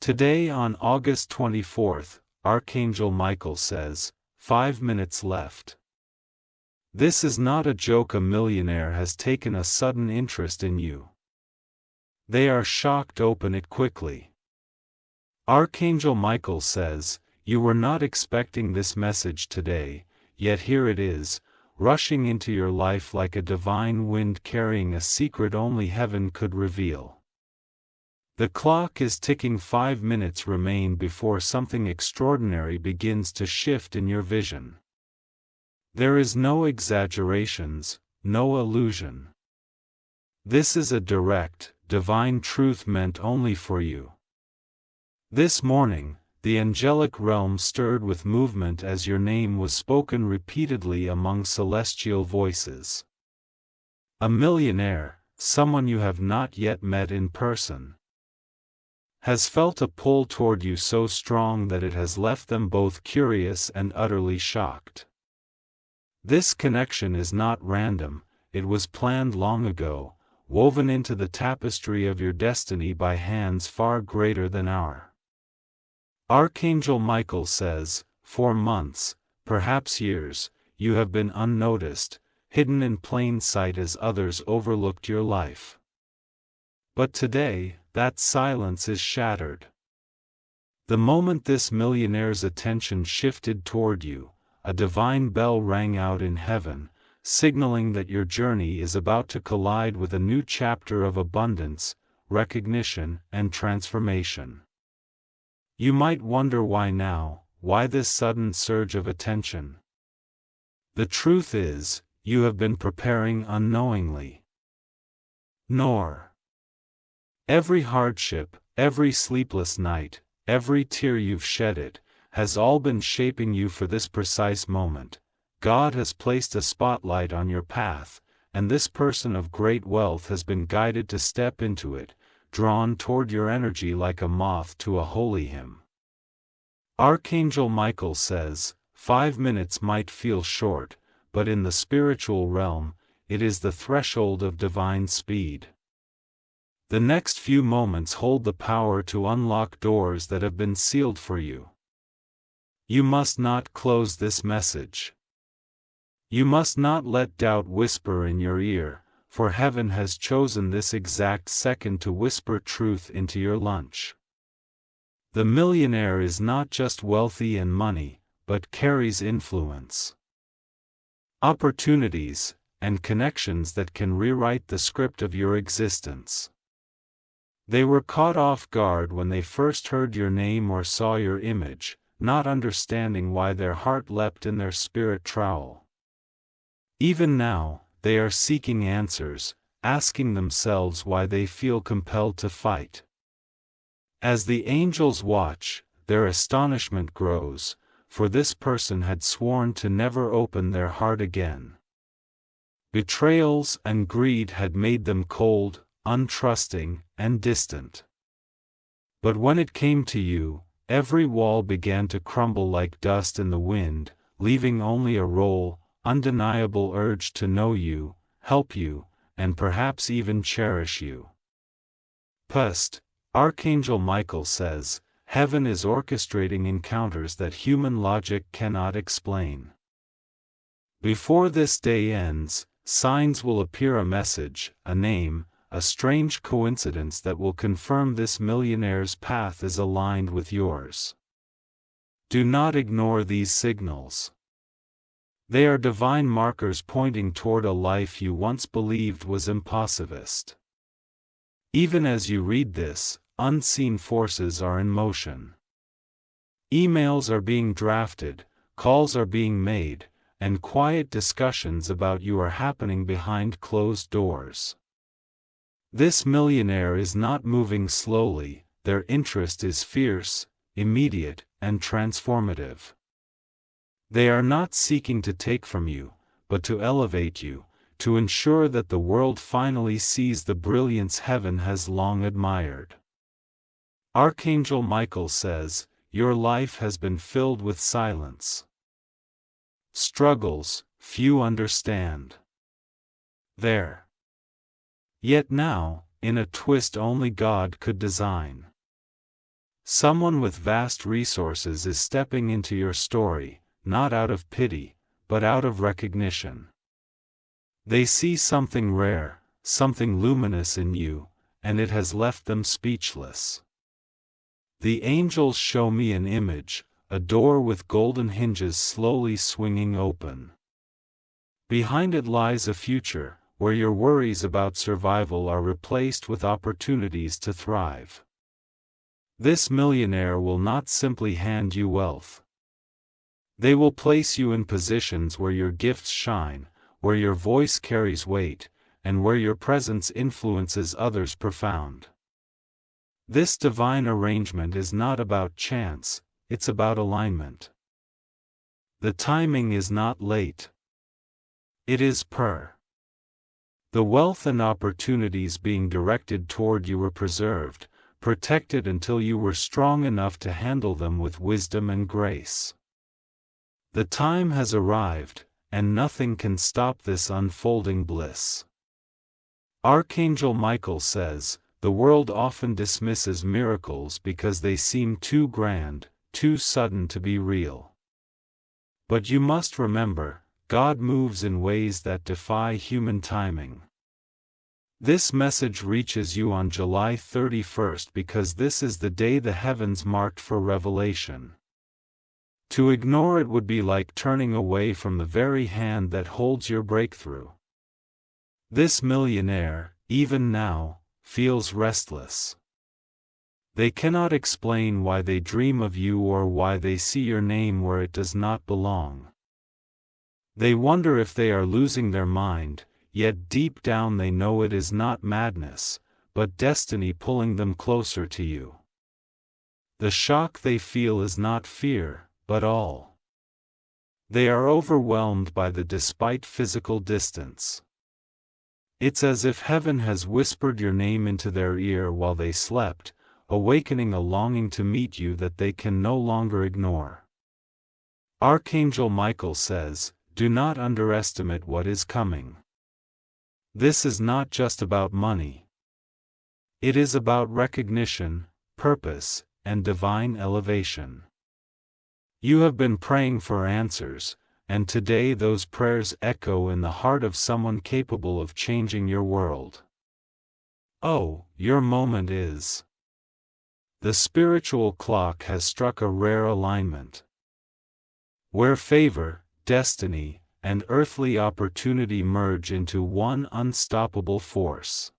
Today on August 24th, Archangel Michael says, 5 minutes left. This is not a joke. A millionaire has taken a sudden interest in you. They are shocked. Open it quickly. Archangel Michael says, you were not expecting this message today, yet here it is, rushing into your life like a divine wind carrying a secret only heaven could reveal. The clock is ticking. 5 minutes remain before something extraordinary begins to shift in your vision. There is no exaggerations, no illusion. This is a direct, divine truth meant only for you. This morning, the angelic realm stirred with movement as your name was spoken repeatedly among celestial voices. A millionaire, someone you have not yet met in person, has felt a pull toward you so strong that it has left them both curious and utterly shocked. This connection is not random, it was planned long ago, woven into the tapestry of your destiny by hands far greater than our. Archangel Michael says, for months, perhaps years, you have been unnoticed, hidden in plain sight as others overlooked your life. But today, that silence is shattered. The moment this millionaire's attention shifted toward you, a divine bell rang out in heaven, signaling that your journey is about to collide with a new chapter of abundance, recognition, and transformation. You might wonder why now, why this sudden surge of attention? The truth is, you have been preparing unknowingly. Nor. Every hardship, every sleepless night, every tear you've shedded, has all been shaping you for this precise moment. God has placed a spotlight on your path, and this person of great wealth has been guided to step into it, drawn toward your energy like a moth to a holy hymn. Archangel Michael says, 5 minutes might feel short, but in the spiritual realm, it is the threshold of divine speed. The next few moments hold the power to unlock doors that have been sealed for you. You must not close this message. You must not let doubt whisper in your ear, for heaven has chosen this exact second to whisper truth into your lunch. The millionaire is not just wealthy and money, but carries influence, opportunities, and connections that can rewrite the script of your existence. They were caught off guard when they first heard your name or saw your image, not understanding why their heart leapt in their spirit trowel. Even now, they are seeking answers, asking themselves why they feel compelled to fight. As the angels watch, their astonishment grows, for this person had sworn to never open their heart again. Betrayals and greed had made them cold, untrusting, and distant. But when it came to you, every wall began to crumble like dust in the wind, leaving only a raw, undeniable urge to know you, help you, and perhaps even cherish you. Pust, Archangel Michael says, heaven is orchestrating encounters that human logic cannot explain. Before this day ends, signs will appear, a message, a name, a strange coincidence that will confirm this millionaire's path is aligned with yours. Do not ignore these signals. They are divine markers pointing toward a life you once believed was impossibist. Even as you read this, unseen forces are in motion. Emails are being drafted, calls are being made, and quiet discussions about you are happening behind closed doors. This millionaire is not moving slowly, their interest is fierce, immediate, and transformative. They are not seeking to take from you, but to elevate you, to ensure that the world finally sees the brilliance heaven has long admired. Archangel Michael says, your life has been filled with silence. Struggles, few understand. There. Yet now, in a twist only God could design. Someone with vast resources is stepping into your story, not out of pity, but out of recognition. They see something rare, something luminous in you, and it has left them speechless. The angels show me an image, a door with golden hinges slowly swinging open. Behind it lies a future, where your worries about survival are replaced with opportunities to thrive. This millionaire will not simply hand you wealth. They will place you in positions where your gifts shine, where your voice carries weight, and where your presence influences others profound. This divine arrangement is not about chance, it's about alignment. The timing is not late. It is the wealth and opportunities being directed toward you were preserved, protected until you were strong enough to handle them with wisdom and grace. The time has arrived, and nothing can stop this unfolding bliss. Archangel Michael says, the world often dismisses miracles because they seem too grand, too sudden to be real. But you must remember, God moves in ways that defy human timing. This message reaches you on July 31st because this is the day the heavens marked for revelation. To ignore it would be like turning away from the very hand that holds your breakthrough. This millionaire, even now, feels restless. They cannot explain why they dream of you or why they see your name where it does not belong. They wonder if they are losing their mind, yet deep down they know it is not madness, but destiny pulling them closer to you. The shock they feel is not fear, but awe. They are overwhelmed by the despite physical distance. It's as if heaven has whispered your name into their ear while they slept, awakening a longing to meet you that they can no longer ignore. Archangel Michael says, do not underestimate what is coming. This is not just about money. It is about recognition, purpose, and divine elevation. You have been praying for answers, and today those prayers echo in the heart of someone capable of changing your world. Oh, your moment is. The spiritual clock has struck a rare alignment. Where favor, destiny, and earthly opportunity merge into one unstoppable force.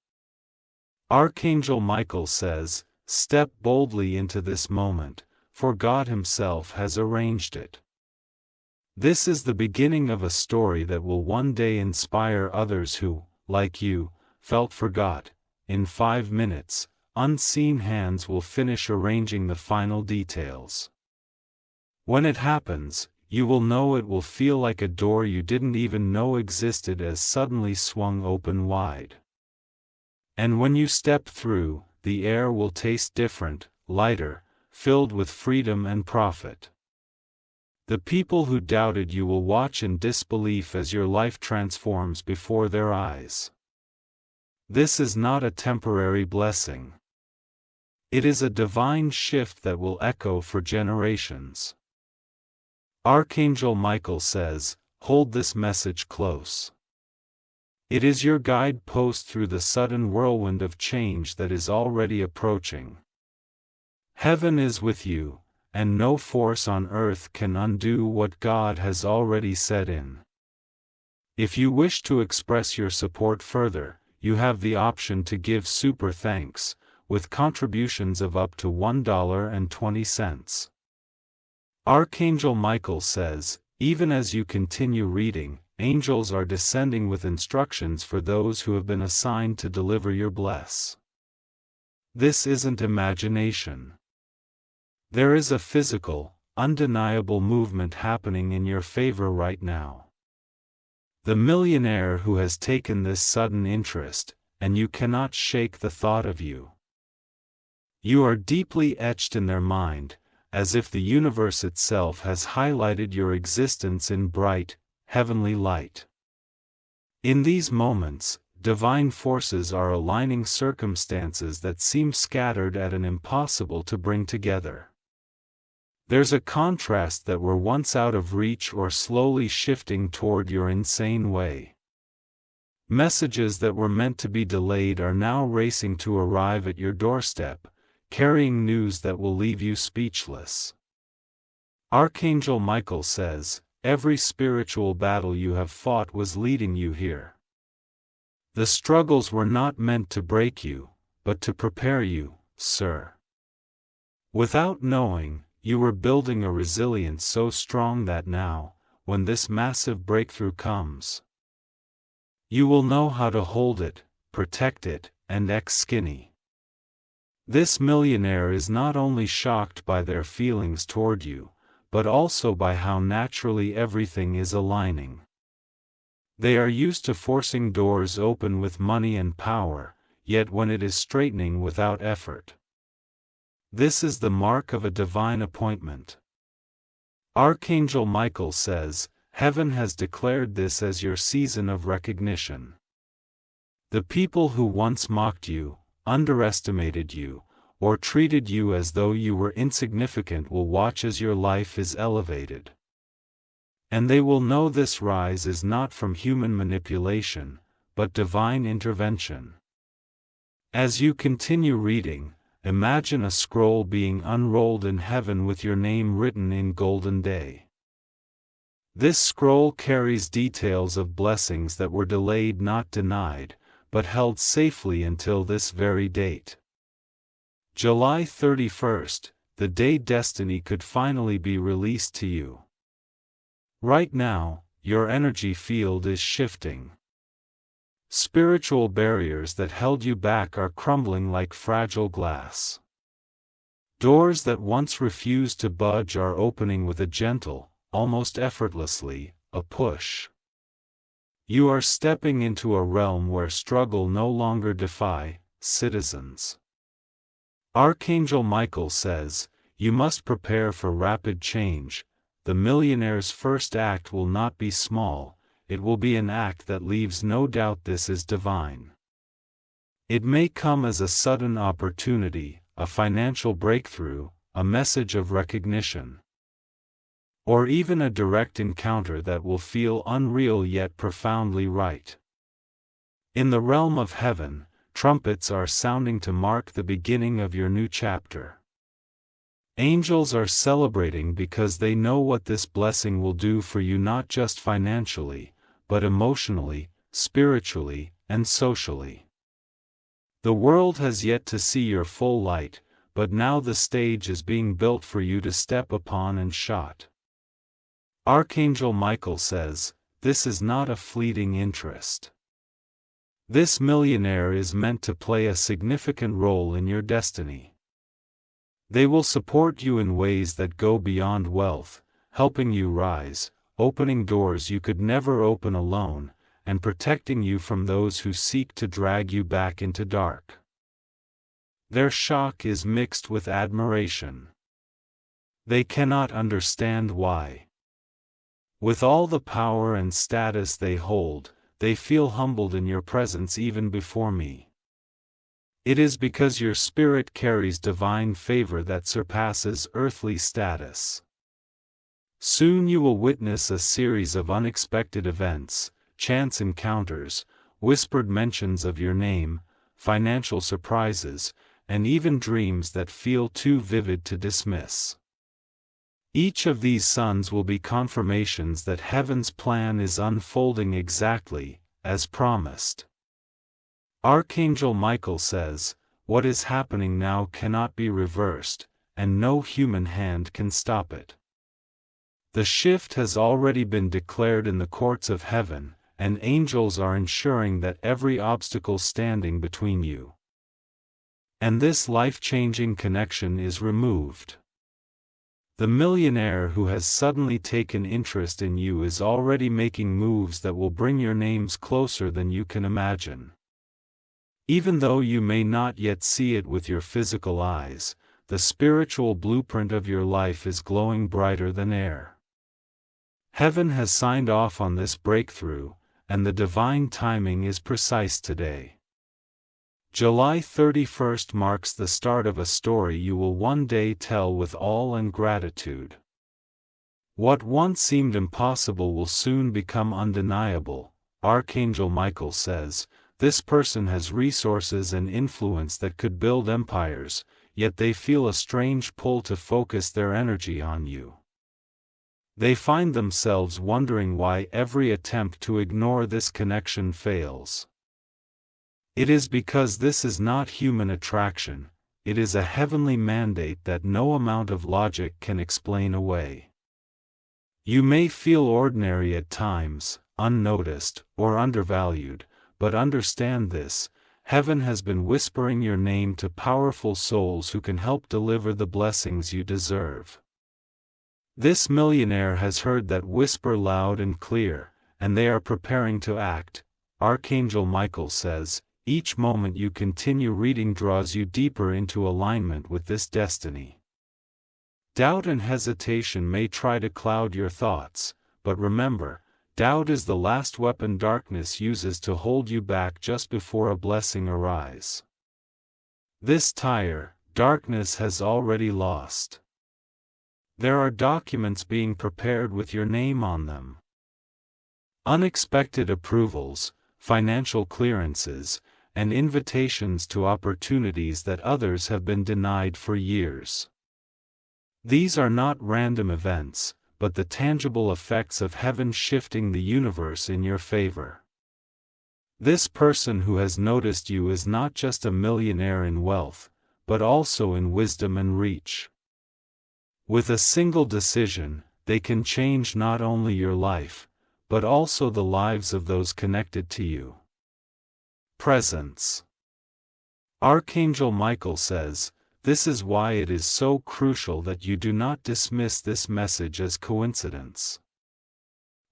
Archangel Michael says, step boldly into this moment, for God Himself has arranged it. This is the beginning of a story that will one day inspire others who, like you, felt forgot. In 5 minutes, unseen hands will finish arranging the final details. When it happens, you will know it will feel like a door you didn't even know existed as suddenly swung open wide. And when you step through, the air will taste different, lighter, filled with freedom and profit. The people who doubted you will watch in disbelief as your life transforms before their eyes. This is not a temporary blessing. It is a divine shift that will echo for generations. Archangel Michael says, hold this message close. It is your guidepost through the sudden whirlwind of change that is already approaching. Heaven is with you, and no force on earth can undo what God has already set in. If you wish to express your support further, you have the option to give super thanks, with contributions of up to $1.20. Archangel Michael says, even as you continue reading, angels are descending with instructions for those who have been assigned to deliver your bless. This isn't imagination. There is a physical, undeniable movement happening in your favor right now. The millionaire who has taken this sudden interest, and you cannot shake the thought of you. You are deeply etched in their mind, as if the universe itself has highlighted your existence in bright, heavenly light. In these moments, divine forces are aligning circumstances that seem scattered and impossible to bring together. There's a contrast that were once out of reach or slowly shifting toward your insane way. Messages that were meant to be delayed are now racing to arrive at your doorstep, carrying news that will leave you speechless. Archangel Michael says, every spiritual battle you have fought was leading you here. The struggles were not meant to break you, but to prepare you, sir. Without knowing, you were building a resilience so strong that now, when this massive breakthrough comes, you will know how to hold it, protect it, and skinny. This millionaire is not only shocked by their feelings toward you, but also by how naturally everything is aligning. They are used to forcing doors open with money and power, yet when it is straightening without effort. This is the mark of a divine appointment. Archangel Michael says, heaven has declared this as your season of recognition. The people who once mocked you, underestimated you, or treated you as though you were insignificant will watch as your life is elevated. And they will know this rise is not from human manipulation, but divine intervention. As you continue reading, imagine a scroll being unrolled in heaven with your name written in golden day. This scroll carries details of blessings that were delayed, not denied, but held safely until this very date. July 31st, the day destiny could finally be released to you. Right now, your energy field is shifting. Spiritual barriers that held you back are crumbling like fragile glass. Doors that once refused to budge are opening with a gentle, almost effortlessly, a push. You are stepping into a realm where struggle no longer defy citizens. Archangel Michael says, you must prepare for rapid change. The millionaire's first act will not be small, it will be an act that leaves no doubt this is divine. It may come as a sudden opportunity, a financial breakthrough, a message of recognition, or even a direct encounter that will feel unreal yet profoundly right. In the realm of heaven, trumpets are sounding to mark the beginning of your new chapter. Angels are celebrating because they know what this blessing will do for you, not just financially, but emotionally, spiritually, and socially. The world has yet to see your full light, but now the stage is being built for you to step upon and shot. Archangel Michael says, this is not a fleeting interest. This millionaire is meant to play a significant role in your destiny. They will support you in ways that go beyond wealth, helping you rise, opening doors you could never open alone, and protecting you from those who seek to drag you back into dark. Their shock is mixed with admiration. They cannot understand why. With all the power and status they hold, they feel humbled in your presence even before me. It is because your spirit carries divine favor that surpasses earthly status. Soon you will witness a series of unexpected events, chance encounters, whispered mentions of your name, financial surprises, and even dreams that feel too vivid to dismiss. Each of these suns will be confirmations that heaven's plan is unfolding exactly as promised. Archangel Michael says, what is happening now cannot be reversed, and no human hand can stop it. The shift has already been declared in the courts of heaven, and angels are ensuring that every obstacle standing between you and this life-changing connection is removed. The millionaire who has suddenly taken interest in you is already making moves that will bring your names closer than you can imagine. Even though you may not yet see it with your physical eyes, the spiritual blueprint of your life is glowing brighter than air. Heaven has signed off on this breakthrough, and the divine timing is precise today. July 31st marks the start of a story you will one day tell with awe and gratitude. What once seemed impossible will soon become undeniable, Archangel Michael says. This person has resources and influence that could build empires, yet they feel a strange pull to focus their energy on you. They find themselves wondering why every attempt to ignore this connection fails. It is because this is not human attraction, it is a heavenly mandate that no amount of logic can explain away. You may feel ordinary at times, unnoticed, or undervalued, but understand this: heaven has been whispering your name to powerful souls who can help deliver the blessings you deserve. This millionaire has heard that whisper loud and clear, and they are preparing to act. Archangel Michael says, each moment you continue reading draws you deeper into alignment with this destiny. Doubt and hesitation may try to cloud your thoughts, but remember, doubt is the last weapon darkness uses to hold you back just before a blessing arrives. This tire, darkness has already lost. There are documents being prepared with your name on them. Unexpected approvals, financial clearances, and invitations to opportunities that others have been denied for years. These are not random events, but the tangible effects of heaven shifting the universe in your favor. This person who has noticed you is not just a millionaire in wealth, but also in wisdom and reach. With a single decision, they can change not only your life, but also the lives of those connected to you. Presence. Archangel Michael says, this is why it is so crucial that you do not dismiss this message as coincidence.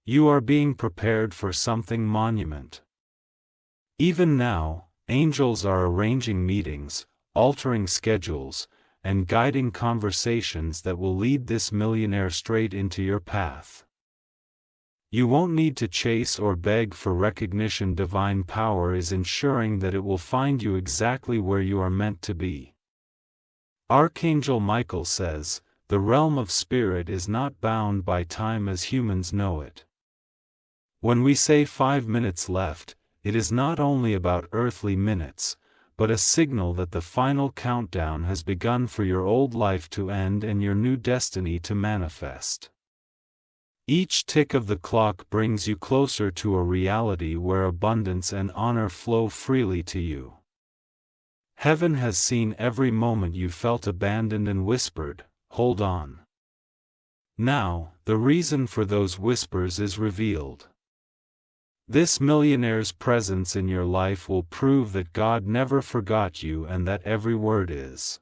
You are being prepared for something monument. Even now, angels are arranging meetings, altering schedules, and guiding conversations that will lead this millionaire straight into your path. You won't need to chase or beg for recognition. Divine power is ensuring that it will find you exactly where you are meant to be. Archangel Michael says, the realm of spirit is not bound by time as humans know it. When we say 5 minutes left, it is not only about earthly minutes, but a signal that the final countdown has begun for your old life to end and your new destiny to manifest. Each tick of the clock brings you closer to a reality where abundance and honor flow freely to you. Heaven has seen every moment you felt abandoned and whispered, hold on. Now, the reason for those whispers is revealed. This millionaire's presence in your life will prove that God never forgot you and that every word is.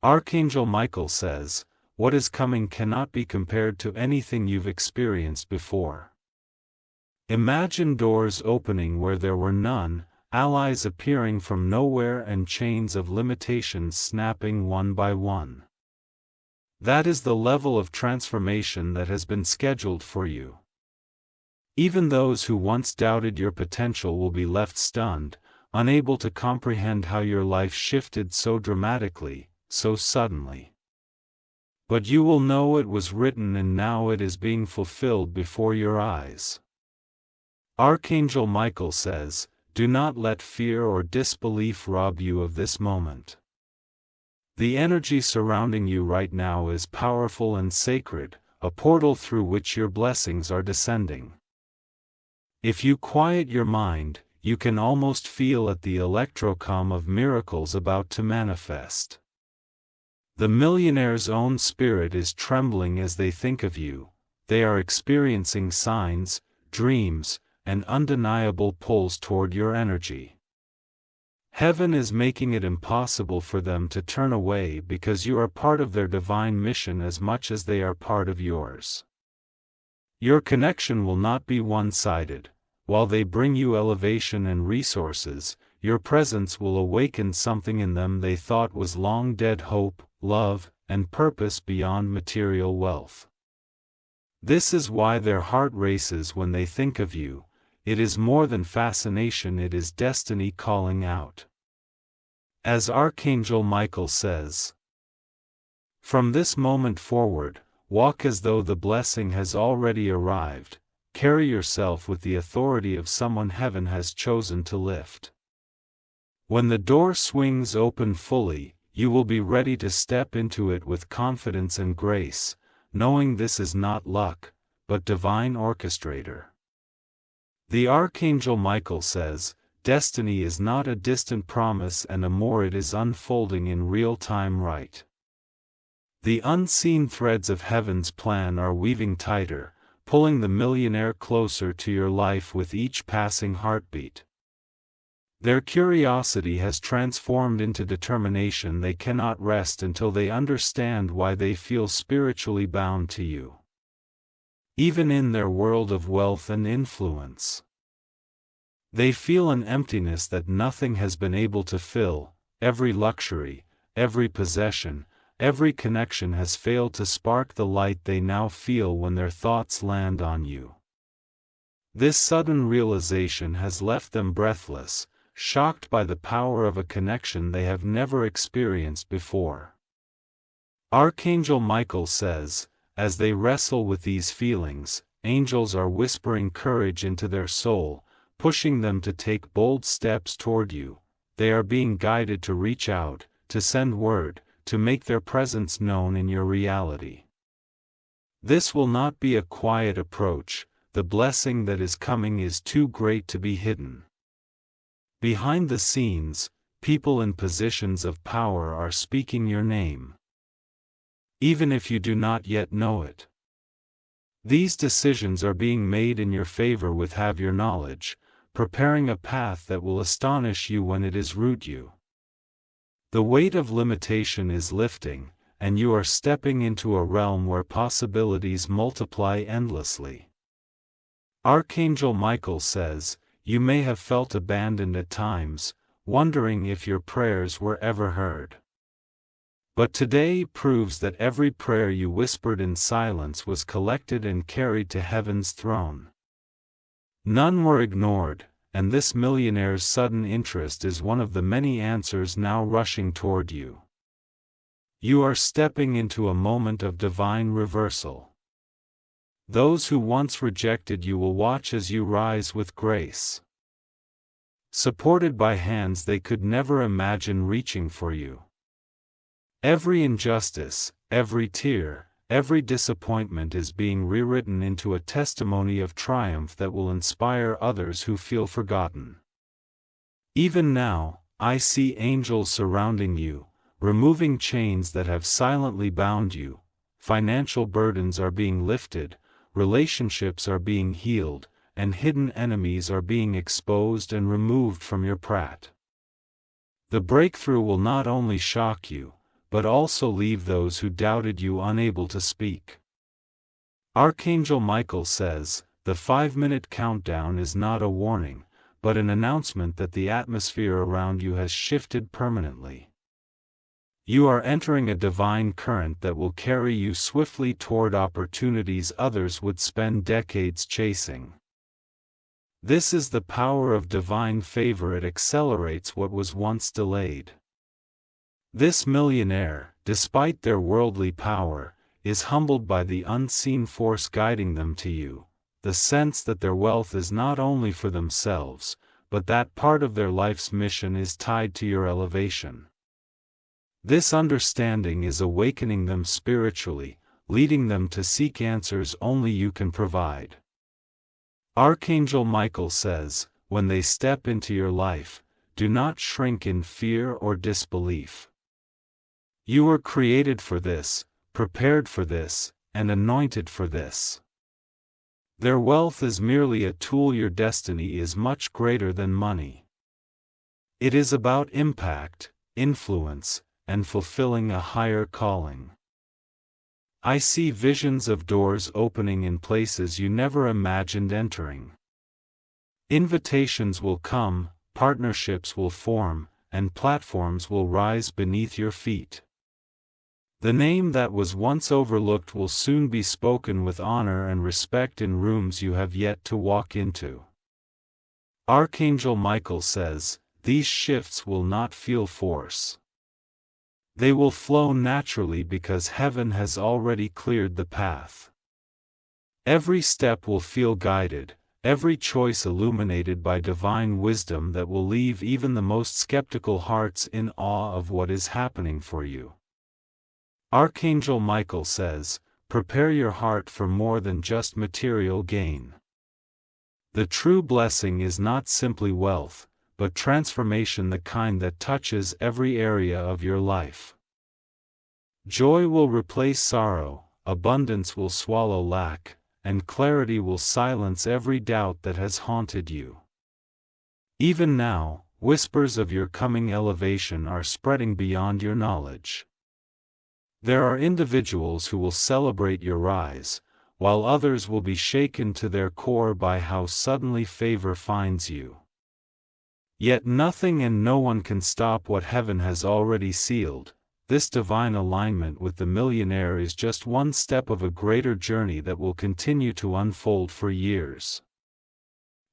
Archangel Michael says, what is coming cannot be compared to anything you've experienced before. Imagine doors opening where there were none, allies appearing from nowhere, and chains of limitations snapping one by one. That is the level of transformation that has been scheduled for you. Even those who once doubted your potential will be left stunned, unable to comprehend how your life shifted so dramatically, so suddenly. But you will know it was written and now it is being fulfilled before your eyes. Archangel Michael says, do not let fear or disbelief rob you of this moment. The energy surrounding you right now is powerful and sacred, a portal through which your blessings are descending. If you quiet your mind, you can almost feel at the electrocom of miracles about to manifest. The millionaire's own spirit is trembling as they think of you. They are experiencing signs, dreams, and undeniable pulls toward your energy. Heaven is making it impossible for them to turn away because you are part of their divine mission as much as they are part of yours. Your connection will not be one-sided. While they bring you elevation and resources, your presence will awaken something in them they thought was long dead: hope, love, and purpose beyond material wealth. This is why their heart races when they think of you, it is more than fascination, it is destiny calling out. As Archangel Michael says, "From this moment forward, walk as though the blessing has already arrived, carry yourself with the authority of someone heaven has chosen to lift. When the door swings open fully, you will be ready to step into it with confidence and grace, knowing this is not luck, but divine orchestrator." The Archangel Michael says, destiny is not a distant promise and more, it is unfolding in real time right. The unseen threads of heaven's plan are weaving tighter, pulling the millionaire closer to your life with each passing heartbeat. Their curiosity has transformed into determination. They cannot rest until they understand why they feel spiritually bound to you, even in their world of wealth and influence. They feel an emptiness that nothing has been able to fill. Every luxury, every possession, every connection has failed to spark the light they now feel when their thoughts land on you. This sudden realization has left them breathless, shocked by the power of a connection they have never experienced before. Archangel Michael says, as they wrestle with these feelings, angels are whispering courage into their soul, pushing them to take bold steps toward you. They are being guided to reach out, to send word, to make their presence known in your reality. This will not be a quiet approach. The blessing that is coming is too great to be hidden. Behind the scenes, people in positions of power are speaking your name, even if you do not yet know it. These decisions are being made in your favor with have your knowledge, preparing a path that will astonish you when it is root you. The weight of limitation is lifting, and you are stepping into a realm where possibilities multiply endlessly. Archangel Michael says, you may have felt abandoned at times, wondering if your prayers were ever heard. But today proves that every prayer you whispered in silence was collected and carried to heaven's throne. None were ignored, and this millionaire's sudden interest is one of the many answers now rushing toward you. You are stepping into a moment of divine reversal. Those who once rejected you will watch as you rise with grace, supported by hands they could never imagine reaching for you. Every injustice, every tear, every disappointment is being rewritten into a testimony of triumph that will inspire others who feel forgotten. Even now, I see angels surrounding you, removing chains that have silently bound you. Financial burdens are being lifted, relationships are being healed, and hidden enemies are being exposed and removed from your path. The breakthrough will not only shock you, but also leave those who doubted you unable to speak. Archangel Michael says, the 5-minute countdown is not a warning, but an announcement that the atmosphere around you has shifted permanently. You are entering a divine current that will carry you swiftly toward opportunities others would spend decades chasing. This is the power of divine favor. It accelerates what was once delayed. This millionaire, despite their worldly power, is humbled by the unseen force guiding them to you, the sense that their wealth is not only for themselves, but that part of their life's mission is tied to your elevation. This understanding is awakening them spiritually, leading them to seek answers only you can provide. Archangel Michael says, when they step into your life, do not shrink in fear or disbelief. You were created for this, prepared for this, and anointed for this. Their wealth is merely a tool. Your destiny is much greater than money. It is about impact, influence, and fulfilling a higher calling. I see visions of doors opening in places you never imagined entering. Invitations will come, partnerships will form, and platforms will rise beneath your feet. The name that was once overlooked will soon be spoken with honor and respect in rooms you have yet to walk into. Archangel Michael says, these shifts will not feel force. They will flow naturally because heaven has already cleared the path. Every step will feel guided, every choice illuminated by divine wisdom that will leave even the most skeptical hearts in awe of what is happening for you. Archangel Michael says, prepare your heart for more than just material gain. The true blessing is not simply wealth, but transformation, the kind that touches every area of your life. Joy will replace sorrow, abundance will swallow lack, and clarity will silence every doubt that has haunted you. Even now, whispers of your coming elevation are spreading beyond your knowledge. There are individuals who will celebrate your rise, while others will be shaken to their core by how suddenly favor finds you. Yet nothing and no one can stop what heaven has already sealed. This divine alignment with the millionaire is just one step of a greater journey that will continue to unfold for years.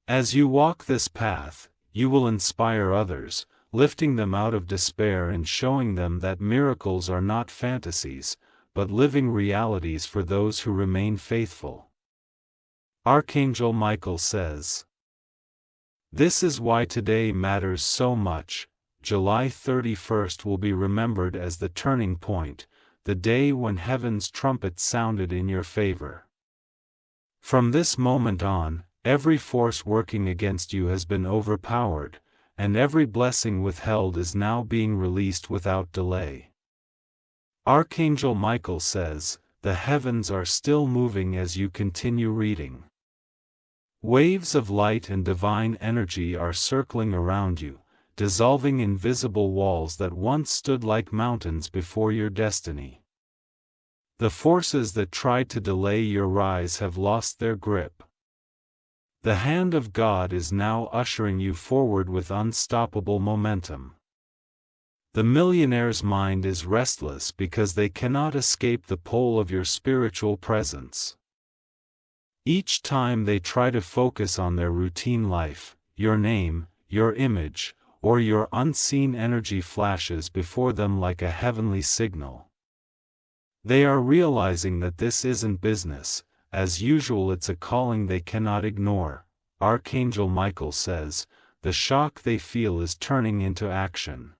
As you walk this path, you will inspire others, lifting them out of despair and showing them that miracles are not fantasies, but living realities for those who remain faithful. Archangel Michael says, this is why today matters so much. July 31st will be remembered as the turning point, the day when heaven's trumpet sounded in your favor. From this moment on, every force working against you has been overpowered, and every blessing withheld is now being released without delay. Archangel Michael says, the heavens are still moving as you continue reading. Waves of light and divine energy are circling around you, dissolving invisible walls that once stood like mountains before your destiny. The forces that tried to delay your rise have lost their grip. The hand of God is now ushering you forward with unstoppable momentum. The millionaire's mind is restless because they cannot escape the pull of your spiritual presence. Each time they try to focus on their routine life, your name, your image, or your unseen energy flashes before them like a heavenly signal. They are realizing that this isn't business, as usual it's a calling they cannot ignore. Archangel Michael says, the shock they feel is turning into action.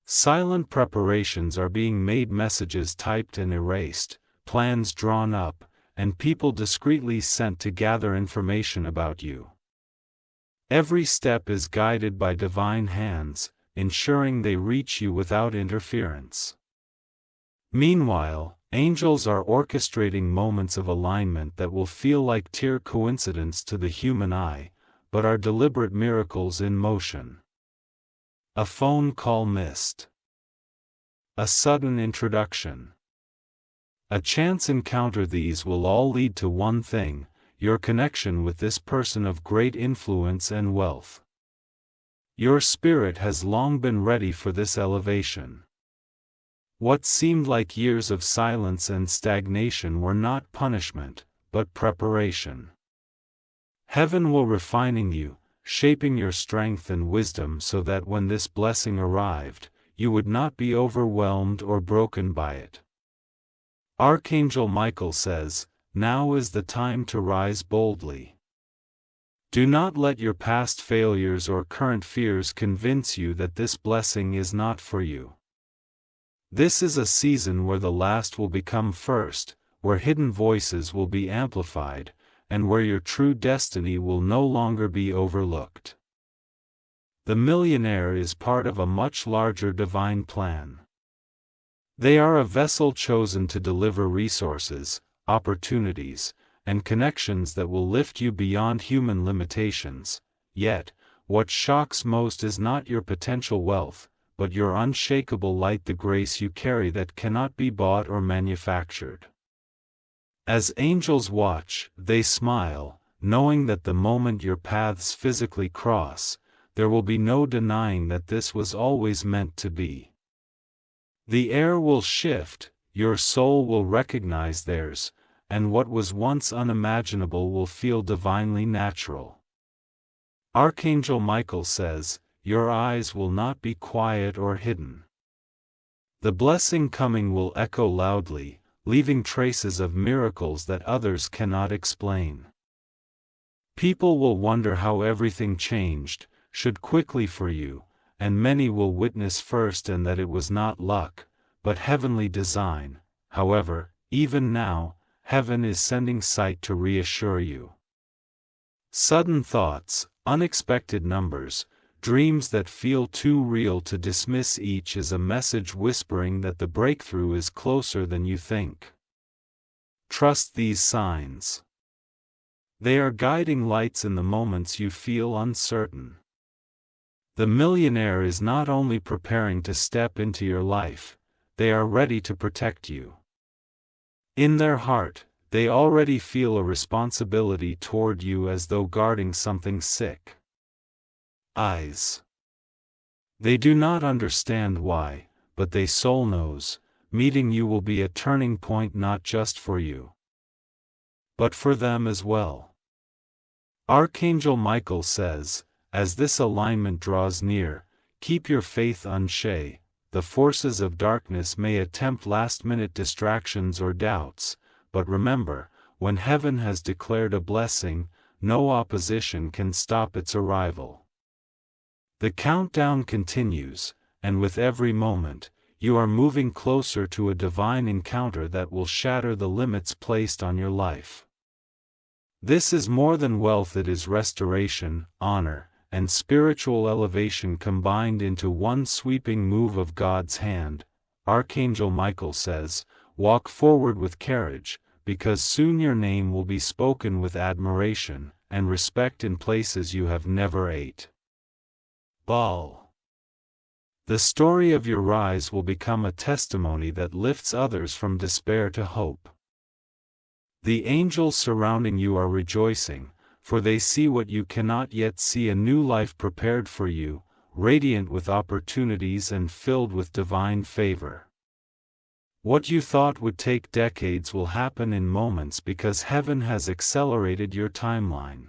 Silent preparations are being made, messages typed and erased, plans drawn up, and people discreetly sent to gather information about you. Every step is guided by divine hands, ensuring they reach you without interference. Meanwhile, angels are orchestrating moments of alignment that will feel like mere coincidence to the human eye, but are deliberate miracles in motion. A phone call missed. A sudden introduction. A chance encounter. These will all lead to one thing: your connection with this person of great influence and wealth. Your spirit has long been ready for this elevation. What seemed like years of silence and stagnation were not punishment, but preparation. Heaven will refining you, shaping your strength and wisdom so that when this blessing arrived, you would not be overwhelmed or broken by it. Archangel Michael says, now is the time to rise boldly. Do not let your past failures or current fears convince you that this blessing is not for you. This is a season where the last will become first, where hidden voices will be amplified, and where your true destiny will no longer be overlooked. The millionaire is part of a much larger divine plan. They are a vessel chosen to deliver resources, opportunities, and connections that will lift you beyond human limitations. Yet, what shocks most is not your potential wealth, but your unshakable light, the grace you carry that cannot be bought or manufactured. As angels watch, they smile, knowing that the moment your paths physically cross, there will be no denying that this was always meant to be. The air will shift, your soul will recognize theirs, and what was once unimaginable will feel divinely natural. Archangel Michael says, your eyes will not be quiet or hidden. The blessing coming will echo loudly, leaving traces of miracles that others cannot explain. People will wonder how everything changed, should quickly for you, and many will witness first and that it was not luck, but heavenly design. However, even now, heaven is sending sight to reassure you. Sudden thoughts, unexpected numbers, dreams that feel too real to dismiss each is a message whispering that the breakthrough is closer than you think. Trust these signs. They are guiding lights in the moments you feel uncertain. The millionaire is not only preparing to step into your life, they are ready to protect you. In their heart, they already feel a responsibility toward you as though guarding something sick. Eyes. They do not understand why, but they soul knows, meeting you will be a turning point not just for you, but for them as well. Archangel Michael says, as this alignment draws near, keep your faith unshaken. The forces of darkness may attempt last-minute distractions or doubts, but remember, when heaven has declared a blessing, no opposition can stop its arrival. The countdown continues, and with every moment, you are moving closer to a divine encounter that will shatter the limits placed on your life. This is more than wealth, it is restoration, honor, and spiritual elevation combined into one sweeping move of God's hand. Archangel Michael says, walk forward with courage, because soon your name will be spoken with admiration and respect in places you have never ate. Ball. The story of your rise will become a testimony that lifts others from despair to hope. The angels surrounding you are rejoicing, for they see what you cannot yet see, a new life prepared for you, radiant with opportunities and filled with divine favor. What you thought would take decades will happen in moments because heaven has accelerated your timeline.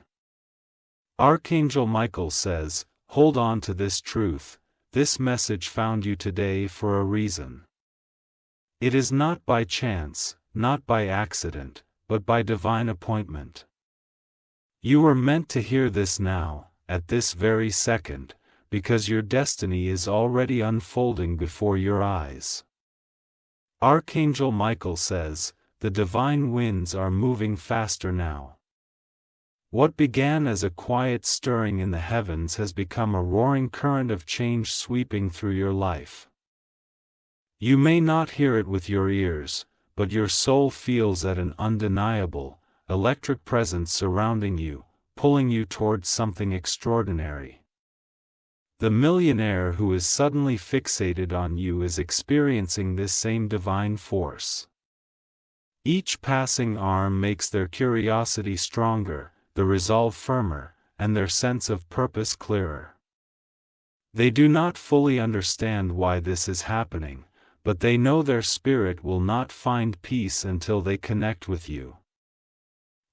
Archangel Michael says, hold on to this truth, this message found you today for a reason. It is not by chance, not by accident, but by divine appointment. You were meant to hear this now, at this very second, because your destiny is already unfolding before your eyes. Archangel Michael says, the divine winds are moving faster now. What began as a quiet stirring in the heavens has become a roaring current of change sweeping through your life. You may not hear it with your ears, but your soul feels that an undeniable, electric presence surrounding you, pulling you towards something extraordinary. The millionaire who is suddenly fixated on you is experiencing this same divine force. Each passing arm makes their curiosity stronger, the resolve firmer, and their sense of purpose clearer. They do not fully understand why this is happening, but they know their spirit will not find peace until they connect with you.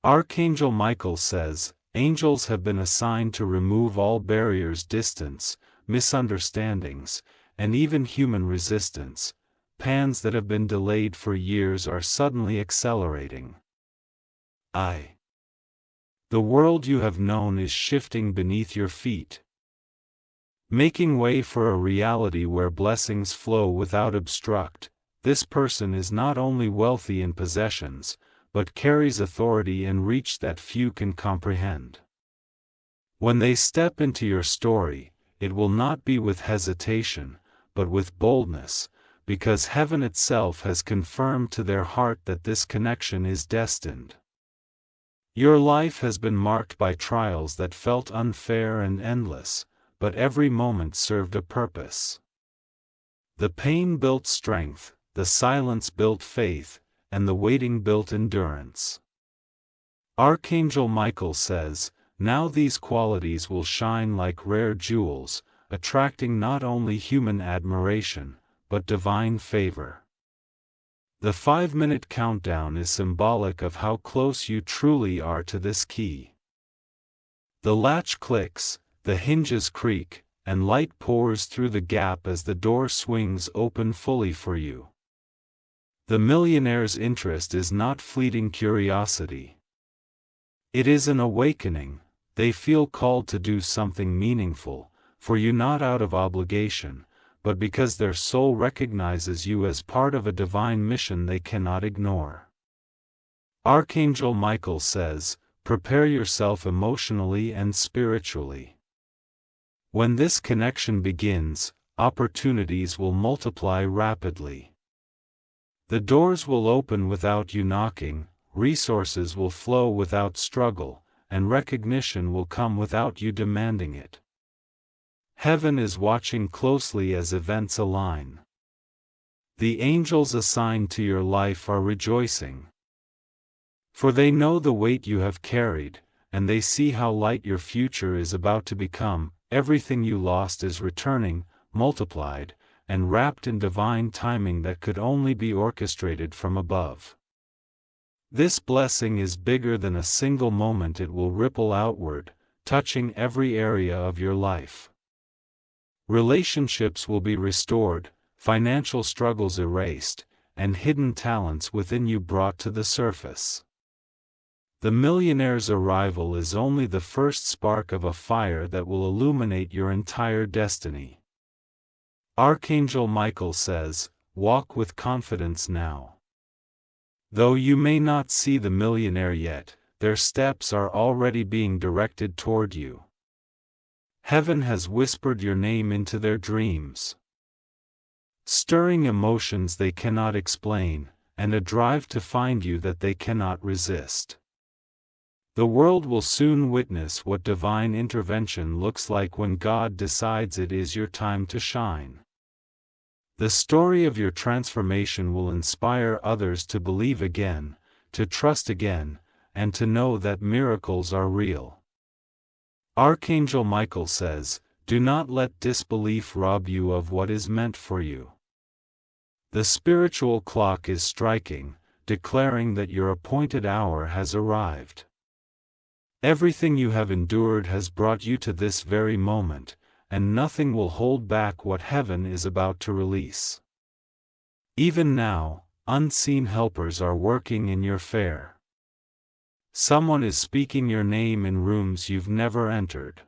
Archangel Michael says, angels have been assigned to remove all barriers, distance, misunderstandings, and even human resistance. Plans that have been delayed for years are suddenly accelerating. The world you have known is shifting beneath your feet, making way for a reality where blessings flow without obstruct. This person is not only wealthy in possessions, but carries authority and reach that few can comprehend. When they step into your story, it will not be with hesitation, but with boldness, because heaven itself has confirmed to their heart that this connection is destined. Your life has been marked by trials that felt unfair and endless, but every moment served a purpose. The pain built strength, the silence built faith, and the waiting built endurance. Archangel Michael says, now these qualities will shine like rare jewels, attracting not only human admiration, but divine favor. The 5-minute countdown is symbolic of how close you truly are to this key. The latch clicks, the hinges creak, and light pours through the gap as the door swings open fully for you. The millionaire's interest is not fleeting curiosity. It is an awakening. They feel called to do something meaningful, for you not out of obligation, but because their soul recognizes you as part of a divine mission they cannot ignore. Archangel Michael says, prepare yourself emotionally and spiritually. When this connection begins, opportunities will multiply rapidly. The doors will open without you knocking, resources will flow without struggle, and recognition will come without you demanding it. Heaven is watching closely as events align. The angels assigned to your life are rejoicing. For they know the weight you have carried, and they see how light your future is about to become. Everything you lost is returning, multiplied, and wrapped in divine timing that could only be orchestrated from above. This blessing is bigger than a single moment. It will ripple outward, touching every area of your life. Relationships will be restored, financial struggles erased, and hidden talents within you brought to the surface. The millionaire's arrival is only the first spark of a fire that will illuminate your entire destiny. Archangel Michael says, walk with confidence now. Though you may not see the millionaire yet, their steps are already being directed toward you. Heaven has whispered your name into their dreams. Stirring emotions they cannot explain, and a drive to find you that they cannot resist. The world will soon witness what divine intervention looks like when God decides it is your time to shine. The story of your transformation will inspire others to believe again, to trust again, and to know that miracles are real. Archangel Michael says, do not let disbelief rob you of what is meant for you. The spiritual clock is striking, declaring that your appointed hour has arrived. Everything you have endured has brought you to this very moment, and nothing will hold back what heaven is about to release. Even now, unseen helpers are working in your favor. Someone is speaking your name in rooms you've never entered.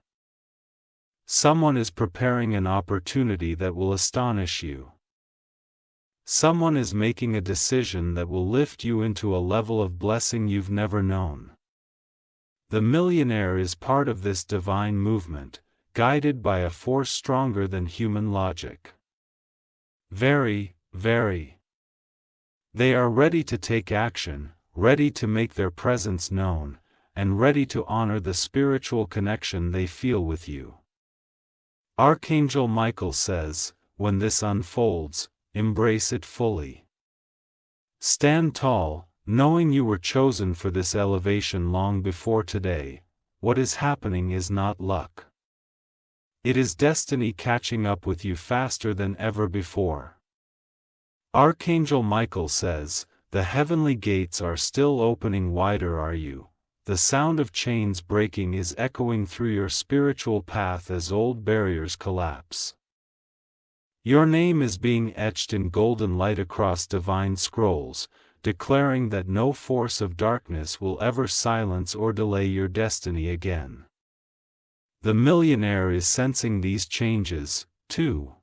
Someone is preparing an opportunity that will astonish you. Someone is making a decision that will lift you into a level of blessing you've never known. The millionaire is part of this divine movement, guided by a force stronger than human logic. Very. They are ready to take action, ready to make their presence known, and ready to honor the spiritual connection they feel with you. Archangel Michael says, when this unfolds, embrace it fully. Stand tall, knowing you were chosen for this elevation long before today. What is happening is not luck. It is destiny catching up with you faster than ever before. Archangel Michael says, the heavenly gates are still opening wider. Are you? The sound of chains breaking is echoing through your spiritual path as old barriers collapse. Your name is being etched in golden light across divine scrolls, declaring that no force of darkness will ever silence or delay your destiny again. The millionaire is sensing these changes, too.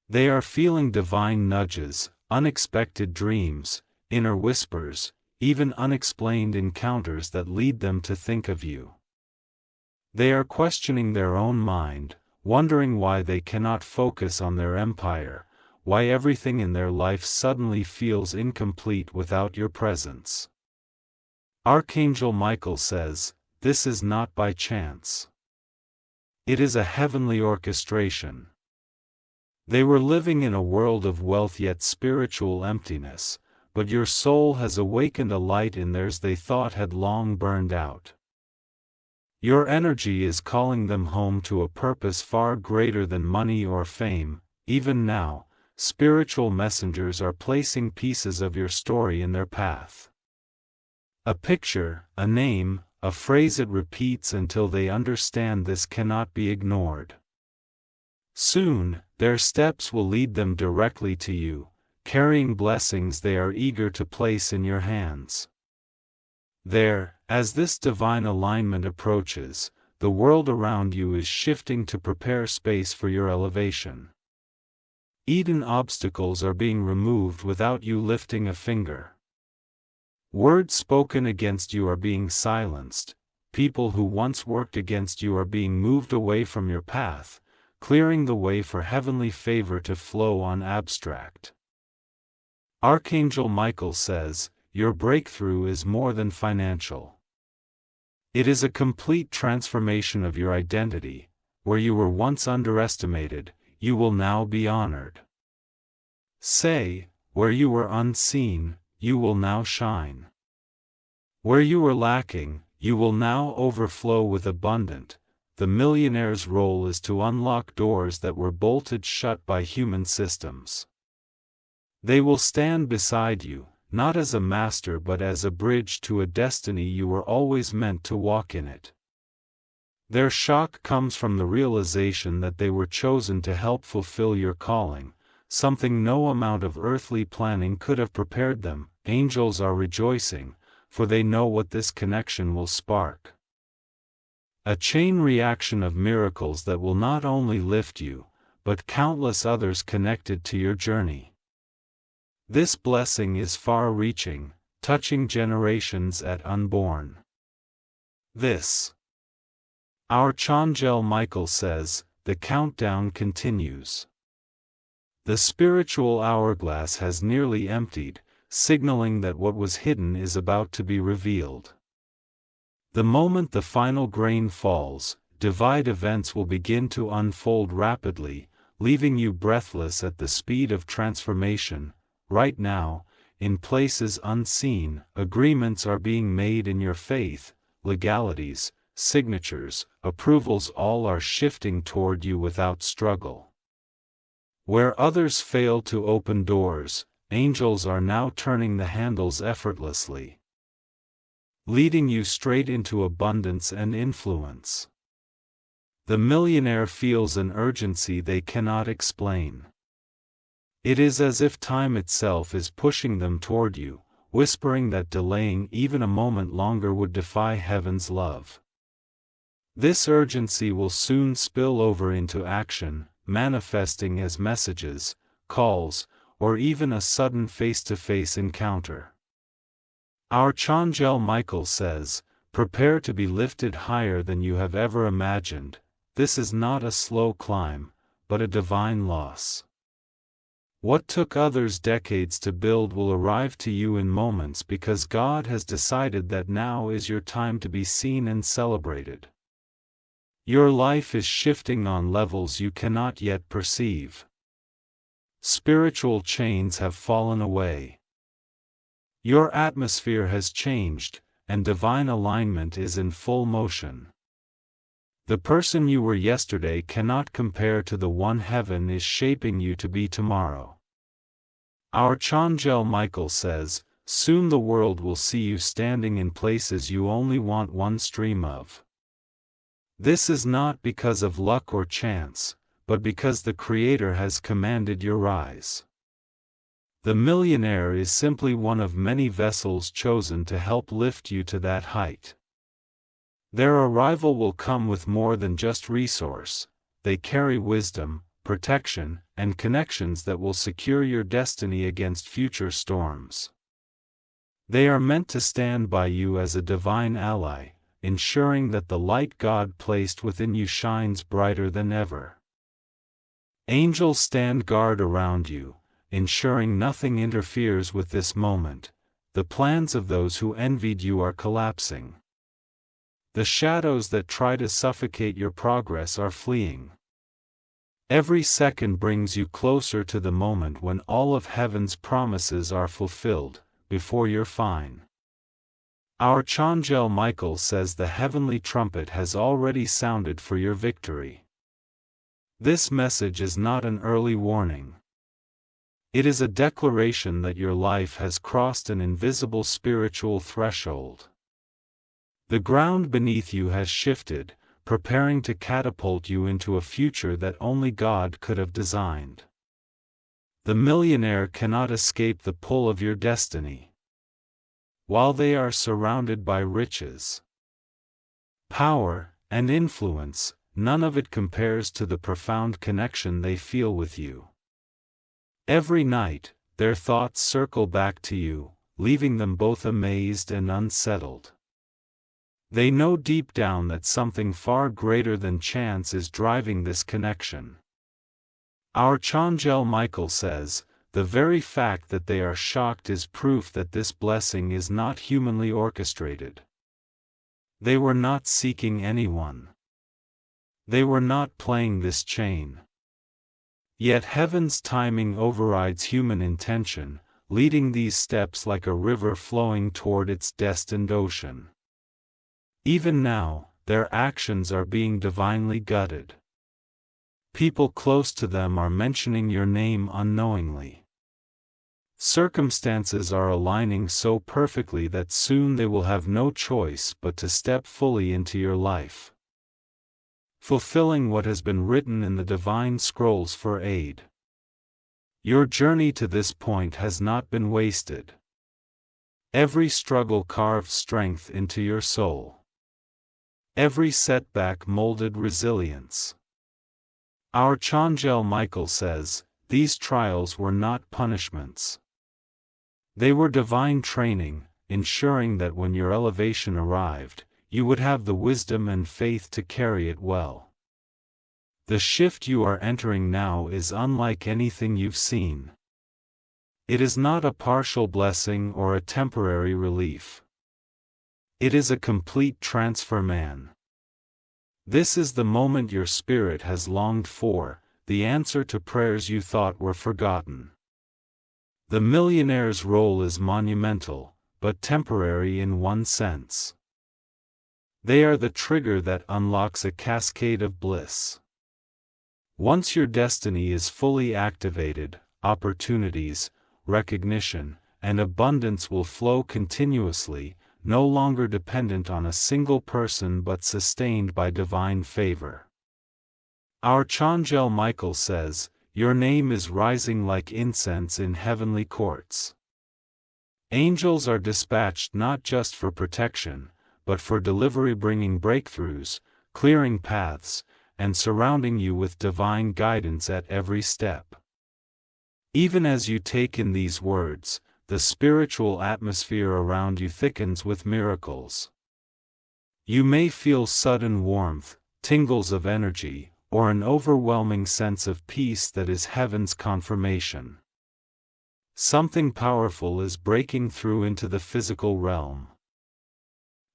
They are feeling divine nudges, unexpected dreams, inner whispers, even unexplained encounters that lead them to think of you. They are questioning their own mind, wondering why they cannot focus on their empire, why everything in their life suddenly feels incomplete without your presence. Archangel Michael says, this is not by chance. It is a heavenly orchestration. They were living in a world of wealth yet spiritual emptiness, but your soul has awakened a light in theirs they thought had long burned out. Your energy is calling them home to a purpose far greater than money or fame. Even now, spiritual messengers are placing pieces of your story in their path. A picture, a name, a phrase it repeats until they understand this cannot be ignored. Soon, their steps will lead them directly to you, carrying blessings they are eager to place in your hands. There, as this divine alignment approaches, the world around you is shifting to prepare space for your elevation. Hidden obstacles are being removed without you lifting a finger. Words spoken against you are being silenced. People who once worked against you are being moved away from your path, clearing the way for heavenly favor to flow on abstract. Archangel Michael says, your breakthrough is more than financial. It is a complete transformation of your identity. Where you were once underestimated, you will now be honored. Say, where you were unseen, you will now shine. Where you were lacking, you will now overflow with abundance. The millionaire's role is to unlock doors that were bolted shut by human systems. They will stand beside you, not as a master but as a bridge to a destiny you were always meant to walk in it. Their shock comes from the realization that they were chosen to help fulfill your calling, something no amount of earthly planning could have prepared them. Angels are rejoicing, for they know what this connection will spark. A chain reaction of miracles that will not only lift you, but countless others connected to your journey. This blessing is far-reaching, touching generations at unborn. This. Archangel Michael says, the countdown continues. The spiritual hourglass has nearly emptied, signaling that what was hidden is about to be revealed. The moment the final grain falls, divine events will begin to unfold rapidly, leaving you breathless at the speed of transformation. Right now, in places unseen, agreements are being made in your faith, legalities, signatures, approvals all are shifting toward you without struggle. Where others failed to open doors, angels are now turning the handles effortlessly, leading you straight into abundance and influence. The millionaire feels an urgency they cannot explain. It is as if time itself is pushing them toward you, whispering that delaying even a moment longer would defy heaven's love. This urgency will soon spill over into action, manifesting as messages, calls, or even a sudden face-to-face encounter. Archangel Michael says, prepare to be lifted higher than you have ever imagined. This is not a slow climb, but a divine loss. What took others decades to build will arrive to you in moments because God has decided that now is your time to be seen and celebrated. Your life is shifting on levels you cannot yet perceive. Spiritual chains have fallen away. Your atmosphere has changed, and divine alignment is in full motion. The person you were yesterday cannot compare to the one heaven is shaping you to be tomorrow. Archangel Michael says, soon the world will see you standing in places you only want one stream of. This is not because of luck or chance, but because the Creator has commanded your rise. The millionaire is simply one of many vessels chosen to help lift you to that height. Their arrival will come with more than just resource. They carry wisdom, protection, and connections that will secure your destiny against future storms. They are meant to stand by you as a divine ally, ensuring that the light God placed within you shines brighter than ever. Angels stand guard around you, ensuring nothing interferes with this moment. The plans of those who envied you are collapsing. The shadows that try to suffocate your progress are fleeing. Every second brings you closer to the moment when all of heaven's promises are fulfilled, before you're fine. Archangel Michael says the heavenly trumpet has already sounded for your victory. This message is not an early warning. It is a declaration that your life has crossed an invisible spiritual threshold. The ground beneath you has shifted, preparing to catapult you into a future that only God could have designed. The millionaire cannot escape the pull of your destiny. While they are surrounded by riches, power, and influence, none of it compares to the profound connection they feel with you. Every night, their thoughts circle back to you, leaving them both amazed and unsettled. They know deep down that something far greater than chance is driving this connection. Archangel Michael says, the very fact that they are shocked is proof that this blessing is not humanly orchestrated. They were not seeking anyone. They were not playing this chain. Yet heaven's timing overrides human intention, leading these steps like a river flowing toward its destined ocean. Even now, their actions are being divinely guided. People close to them are mentioning your name unknowingly. Circumstances are aligning so perfectly that soon they will have no choice but to step fully into your life, fulfilling what has been written in the divine scrolls for aid. Your journey to this point has not been wasted. Every struggle carved strength into your soul. Every setback molded resilience. Archangel Michael says, these trials were not punishments. They were divine training, ensuring that when your elevation arrived, you would have the wisdom and faith to carry it well. The shift you are entering now is unlike anything you've seen. It is not a partial blessing or a temporary relief. It is a complete transformation. This is the moment your spirit has longed for, the answer to prayers you thought were forgotten. The millionaire's role is monumental, but temporary in one sense. They are the trigger that unlocks a cascade of bliss. Once your destiny is fully activated, opportunities, recognition, and abundance will flow continuously, no longer dependent on a single person but sustained by divine favor. Archangel Michael says, your name is rising like incense in heavenly courts. Angels are dispatched not just for protection, but for delivery, bringing breakthroughs, clearing paths, and surrounding you with divine guidance at every step. Even as you take in these words, the spiritual atmosphere around you thickens with miracles. You may feel sudden warmth, tingles of energy, or an overwhelming sense of peace that is heaven's confirmation. Something powerful is breaking through into the physical realm.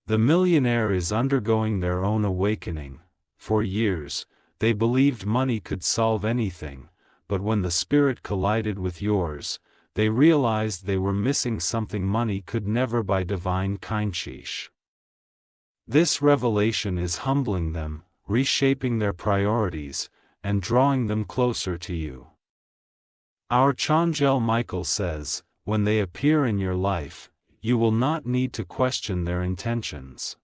The millionaire is undergoing their own awakening. For years, they believed money could solve anything, but when the spirit collided with yours, they realized they were missing something money could never by divine kindness. This revelation is humbling them, reshaping their priorities, and drawing them closer to you. Archangel Michael says, when they appear in your life, you will not need to question their intentions.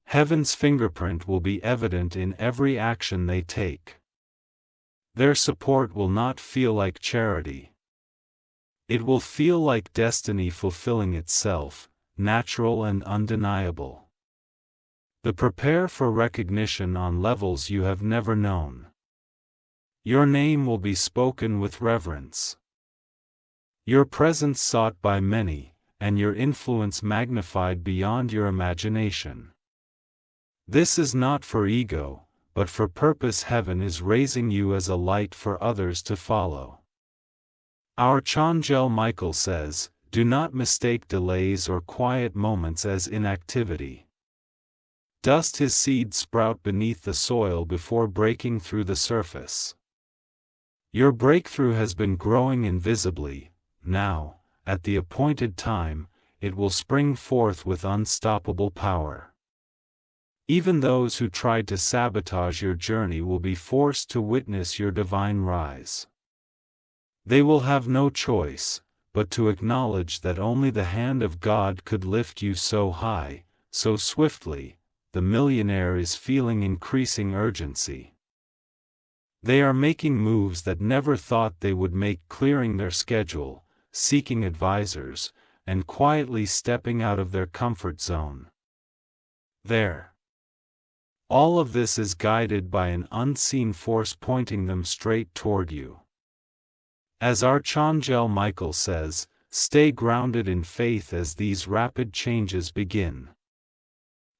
Heaven's fingerprint will be evident in every action they take. Their support will not feel like charity. It will feel like destiny fulfilling itself, natural and undeniable. Prepare for recognition on levels you have never known. Your name will be spoken with reverence. Your presence sought by many, and your influence magnified beyond your imagination. This is not for ego, but for purpose. Heaven is raising you as a light for others to follow. Archangel Michael says, do not mistake delays or quiet moments as inactivity. Dust his seeds sprout beneath the soil before breaking through the surface. Your breakthrough has been growing invisibly. Now, at the appointed time, it will spring forth with unstoppable power. Even those who tried to sabotage your journey will be forced to witness your divine rise. They will have no choice, but to acknowledge that only the hand of God could lift you so high, so swiftly, the millionaire is feeling increasing urgency. They are making moves that never thought they would make, clearing their schedule, seeking advisors, and quietly stepping out of their comfort zone. All of this is guided by an unseen force pointing them straight toward you. As Archangel Michael says, stay grounded in faith as these rapid changes begin.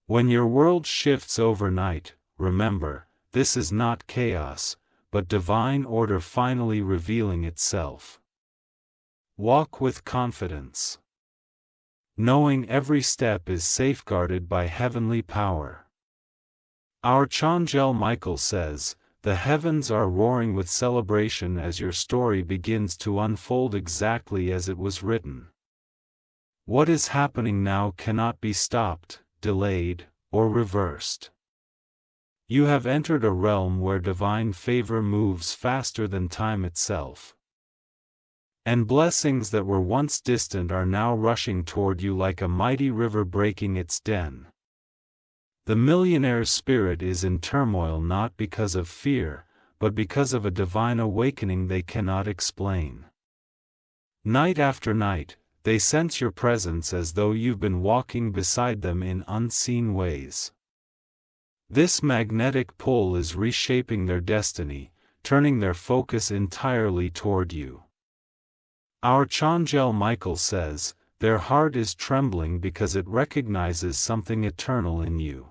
When your world shifts overnight, remember, this is not chaos, but divine order finally revealing itself. Walk with confidence, knowing every step is safeguarded by heavenly power. Archangel Michael says, the heavens are roaring with celebration as your story begins to unfold exactly as it was written. What is happening now cannot be stopped, delayed, or reversed. You have entered a realm where divine favor moves faster than time itself. And blessings that were once distant are now rushing toward you like a mighty river breaking its den. The millionaire's spirit is in turmoil not because of fear, but because of a divine awakening they cannot explain. Night after night, they sense your presence as though you've been walking beside them in unseen ways. This magnetic pull is reshaping their destiny, turning their focus entirely toward you. Archangel Michael says, their heart is trembling because it recognizes something eternal in you.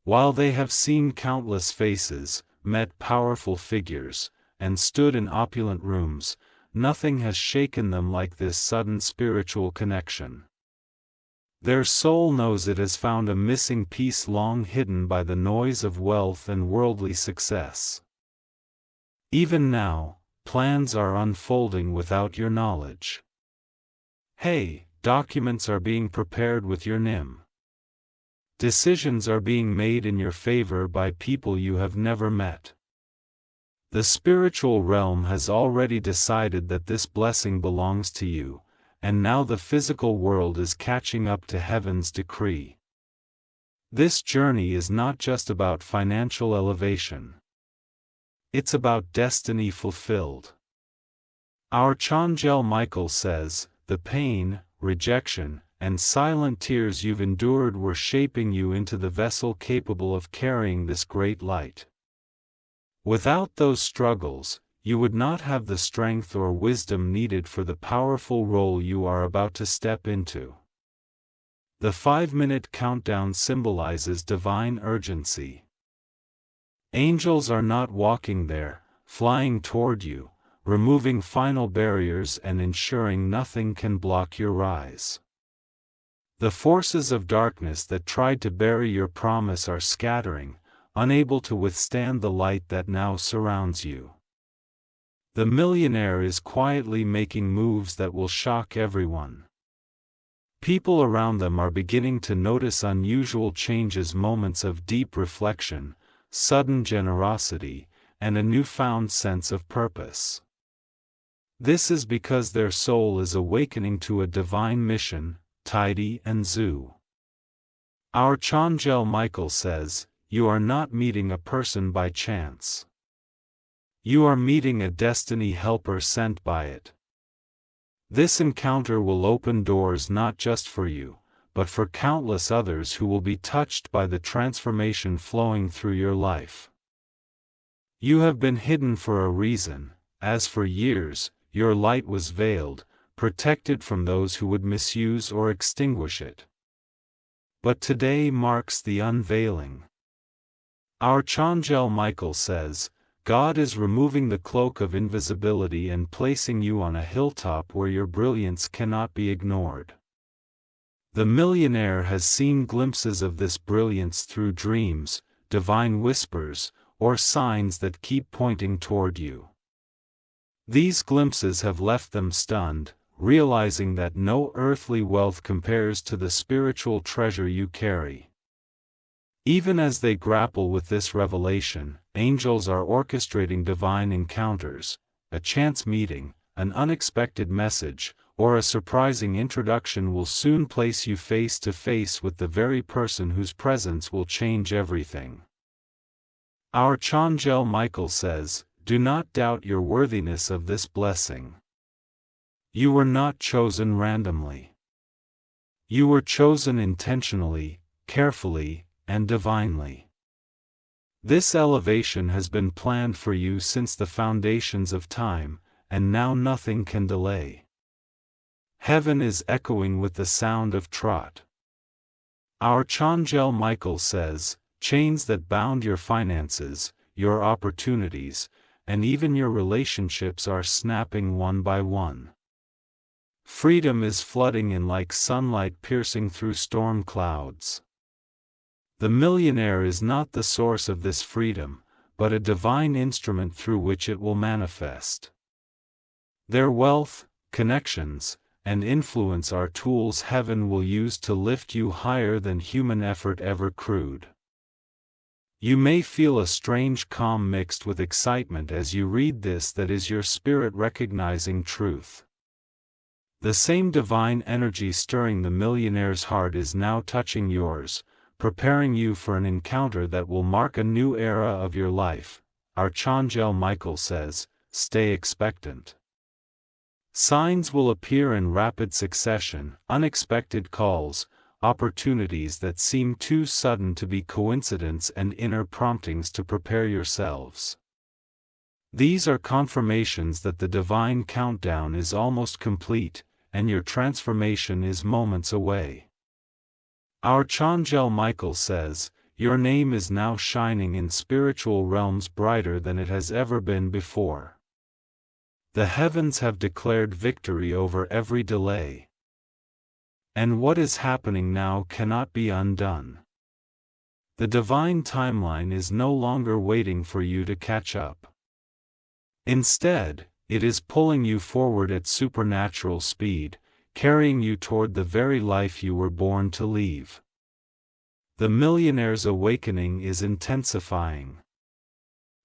While they have seen countless faces, met powerful figures, and stood in opulent rooms, nothing has shaken them like this sudden spiritual connection. Their soul knows it has found a missing piece long hidden by the noise of wealth and worldly success. Even now, plans are unfolding without your knowledge. Documents are being prepared with your name. Decisions are being made in your favor by people you have never met. The spiritual realm has already decided that this blessing belongs to you, and now the physical world is catching up to heaven's decree. This journey is not just about financial elevation. It's about destiny fulfilled. Archangel Michael says, the pain, rejection, and silent tears you've endured were shaping you into the vessel capable of carrying this great light. Without those struggles, you would not have the strength or wisdom needed for the powerful role you are about to step into. The 5-minute countdown symbolizes divine urgency. Angels are not walking there, flying toward you, removing final barriers and ensuring nothing can block your rise. The forces of darkness that tried to bury your promise are scattering, unable to withstand the light that now surrounds you. The millionaire is quietly making moves that will shock everyone. People around them are beginning to notice unusual changes, moments of deep reflection, sudden generosity, and a newfound sense of purpose. This is because their soul is awakening to a divine mission, tidy and zoo. Archangel Michael says, you are not meeting a person by chance. You are meeting a destiny helper sent by it. This encounter will open doors not just for you, but for countless others who will be touched by the transformation flowing through your life. You have been hidden for a reason, as for years, your light was veiled, protected from those who would misuse or extinguish it. But today marks the unveiling. Archangel Michael says, God is removing the cloak of invisibility and placing you on a hilltop where your brilliance cannot be ignored. The millionaire has seen glimpses of this brilliance through dreams, divine whispers, or signs that keep pointing toward you. These glimpses have left them stunned, realizing that no earthly wealth compares to the spiritual treasure you carry. Even as they grapple with this revelation, angels are orchestrating divine encounters, a chance meeting, an unexpected message, or a surprising introduction will soon place you face to face with the very person whose presence will change everything. Archangel Michael says, "Do not doubt your worthiness of this blessing. You were not chosen randomly. You were chosen intentionally, carefully, and divinely. This elevation has been planned for you since the foundations of time, and now nothing can delay." Heaven is echoing with the sound of trot. Archangel Michael says, "Chains that bound your finances, your opportunities, and even your relationships are snapping one by one. Freedom is flooding in like sunlight piercing through storm clouds." The millionaire is not the source of this freedom, but a divine instrument through which it will manifest. Their wealth, connections, and influence are tools heaven will use to lift you higher than human effort ever could. You may feel a strange calm mixed with excitement as you read this. That is your spirit recognizing truth. The same divine energy stirring the millionaire's heart is now touching yours, preparing you for an encounter that will mark a new era of your life. Archangel Michael says, "Stay expectant. Signs will appear in rapid succession, unexpected calls, opportunities that seem too sudden to be coincidence, and inner promptings to prepare yourselves. These are confirmations that the divine countdown is almost complete, and your transformation is moments away." Archangel Michael says, "Your name is now shining in spiritual realms brighter than it has ever been before. The heavens have declared victory over every delay. And what is happening now cannot be undone. The divine timeline is no longer waiting for you to catch up. Instead, it is pulling you forward at supernatural speed, carrying you toward the very life you were born to leave." The millionaire's awakening is intensifying.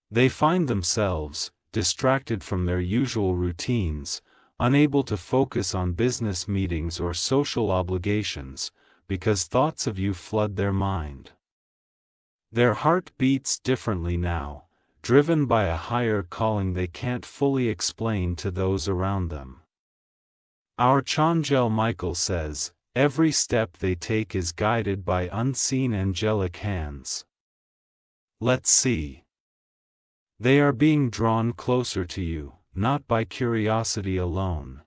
They find themselves, distracted from their usual routines, unable to focus on business meetings or social obligations, because thoughts of you flood their mind. Their heart beats differently now, driven by a higher calling they can't fully explain to those around them. Archangel Michael says, "Every step they take is guided by unseen angelic hands. Let's see. They are being drawn closer to you, not by curiosity alone,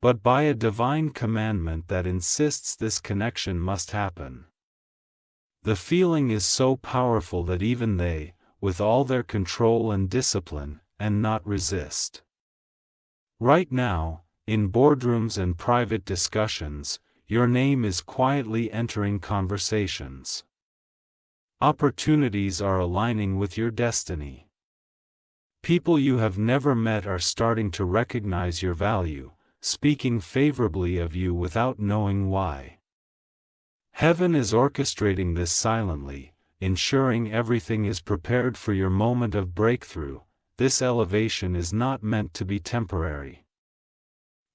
but by a divine commandment that insists this connection must happen." The feeling is so powerful that even they, with all their control and discipline, and not resist. Right now, in boardrooms and private discussions, your name is quietly entering conversations. Opportunities are aligning with your destiny. People you have never met are starting to recognize your value, speaking favorably of you without knowing why. Heaven is orchestrating this silently, ensuring everything is prepared for your moment of breakthrough. This elevation is not meant to be temporary.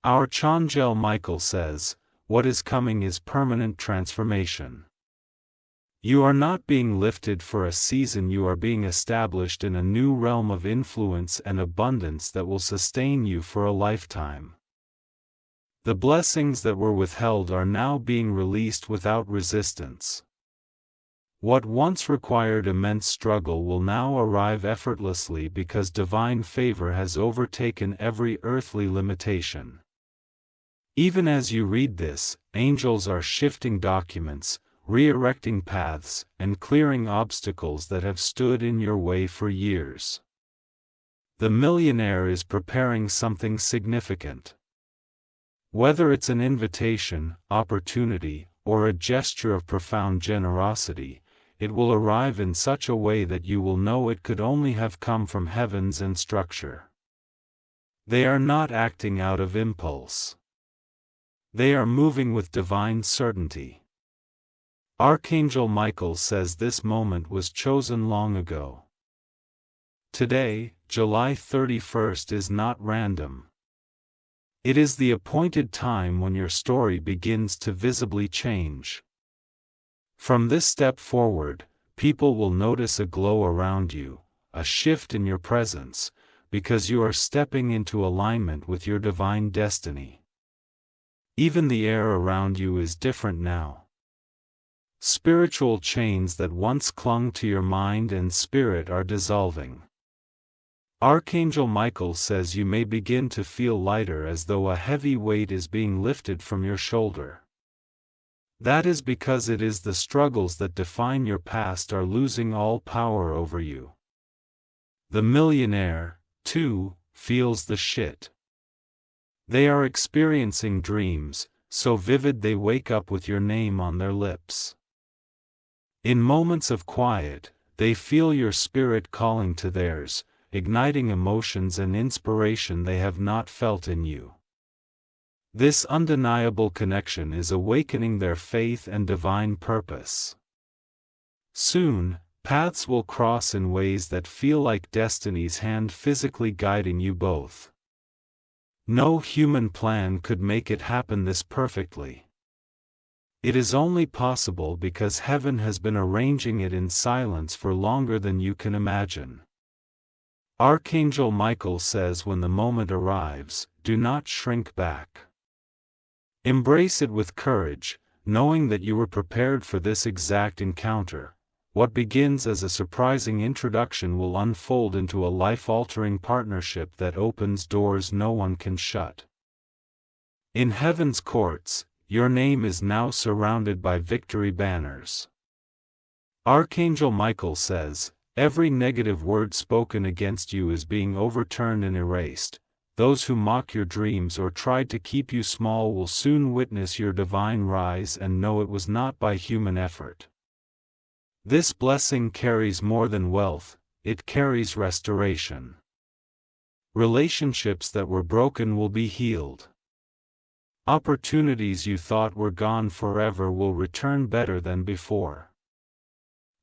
Archangel Michael says, "What is coming is permanent transformation." You are not being lifted for a season, you are being established in a new realm of influence and abundance that will sustain you for a lifetime. The blessings that were withheld are now being released without resistance. What once required immense struggle will now arrive effortlessly because divine favor has overtaken every earthly limitation. Even as you read this, angels are shifting documents, re-erecting paths, and clearing obstacles that have stood in your way for years. The millionaire is preparing something significant. Whether it's an invitation, opportunity, or a gesture of profound generosity, it will arrive in such a way that you will know it could only have come from heaven's instruction. They are not acting out of impulse. They are moving with divine certainty. Archangel Michael says this moment was chosen long ago. Today, July 31st, is not random. It is the appointed time when your story begins to visibly change. From this step forward, people will notice a glow around you, a shift in your presence, because you are stepping into alignment with your divine destiny. Even the air around you is different now. Spiritual chains that once clung to your mind and spirit are dissolving. Archangel Michael says you may begin to feel lighter, as though a heavy weight is being lifted from your shoulder. That is because it is the struggles that define your past are losing all power over you. The millionaire, too, feels the shit. They are experiencing dreams, so vivid they wake up with your name on their lips. In moments of quiet, they feel your spirit calling to theirs, igniting emotions and inspiration they have not felt in you. This undeniable connection is awakening their faith and divine purpose. Soon, paths will cross in ways that feel like destiny's hand physically guiding you both. No human plan could make it happen this perfectly. It is only possible because heaven has been arranging it in silence for longer than you can imagine. Archangel Michael says when the moment arrives, do not shrink back. Embrace it with courage, knowing that you were prepared for this exact encounter. What begins as a surprising introduction will unfold into a life-altering partnership that opens doors no one can shut. In heaven's courts, your name is now surrounded by victory banners. Archangel Michael says, every negative word spoken against you is being overturned and erased. Those who mock your dreams or tried to keep you small will soon witness your divine rise and know it was not by human effort. This blessing carries more than wealth, it carries restoration. Relationships that were broken will be healed. Opportunities you thought were gone forever will return better than before.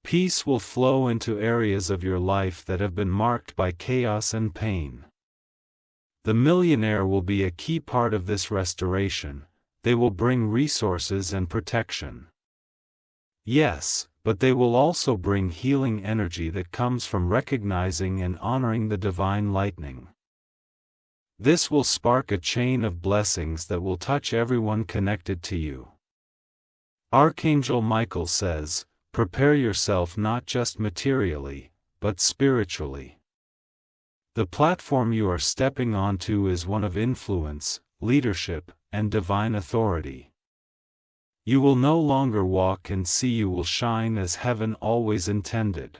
Peace will flow into areas of your life that have been marked by chaos and pain. The millionaire will be a key part of this restoration. They will bring resources and protection. Yes, but they will also bring healing energy that comes from recognizing and honoring the divine lightning. This will spark a chain of blessings that will touch everyone connected to you. Archangel Michael says, prepare yourself not just materially, but spiritually. The platform you are stepping onto is one of influence, leadership, and divine authority. You will no longer walk and see, you will shine as heaven always intended.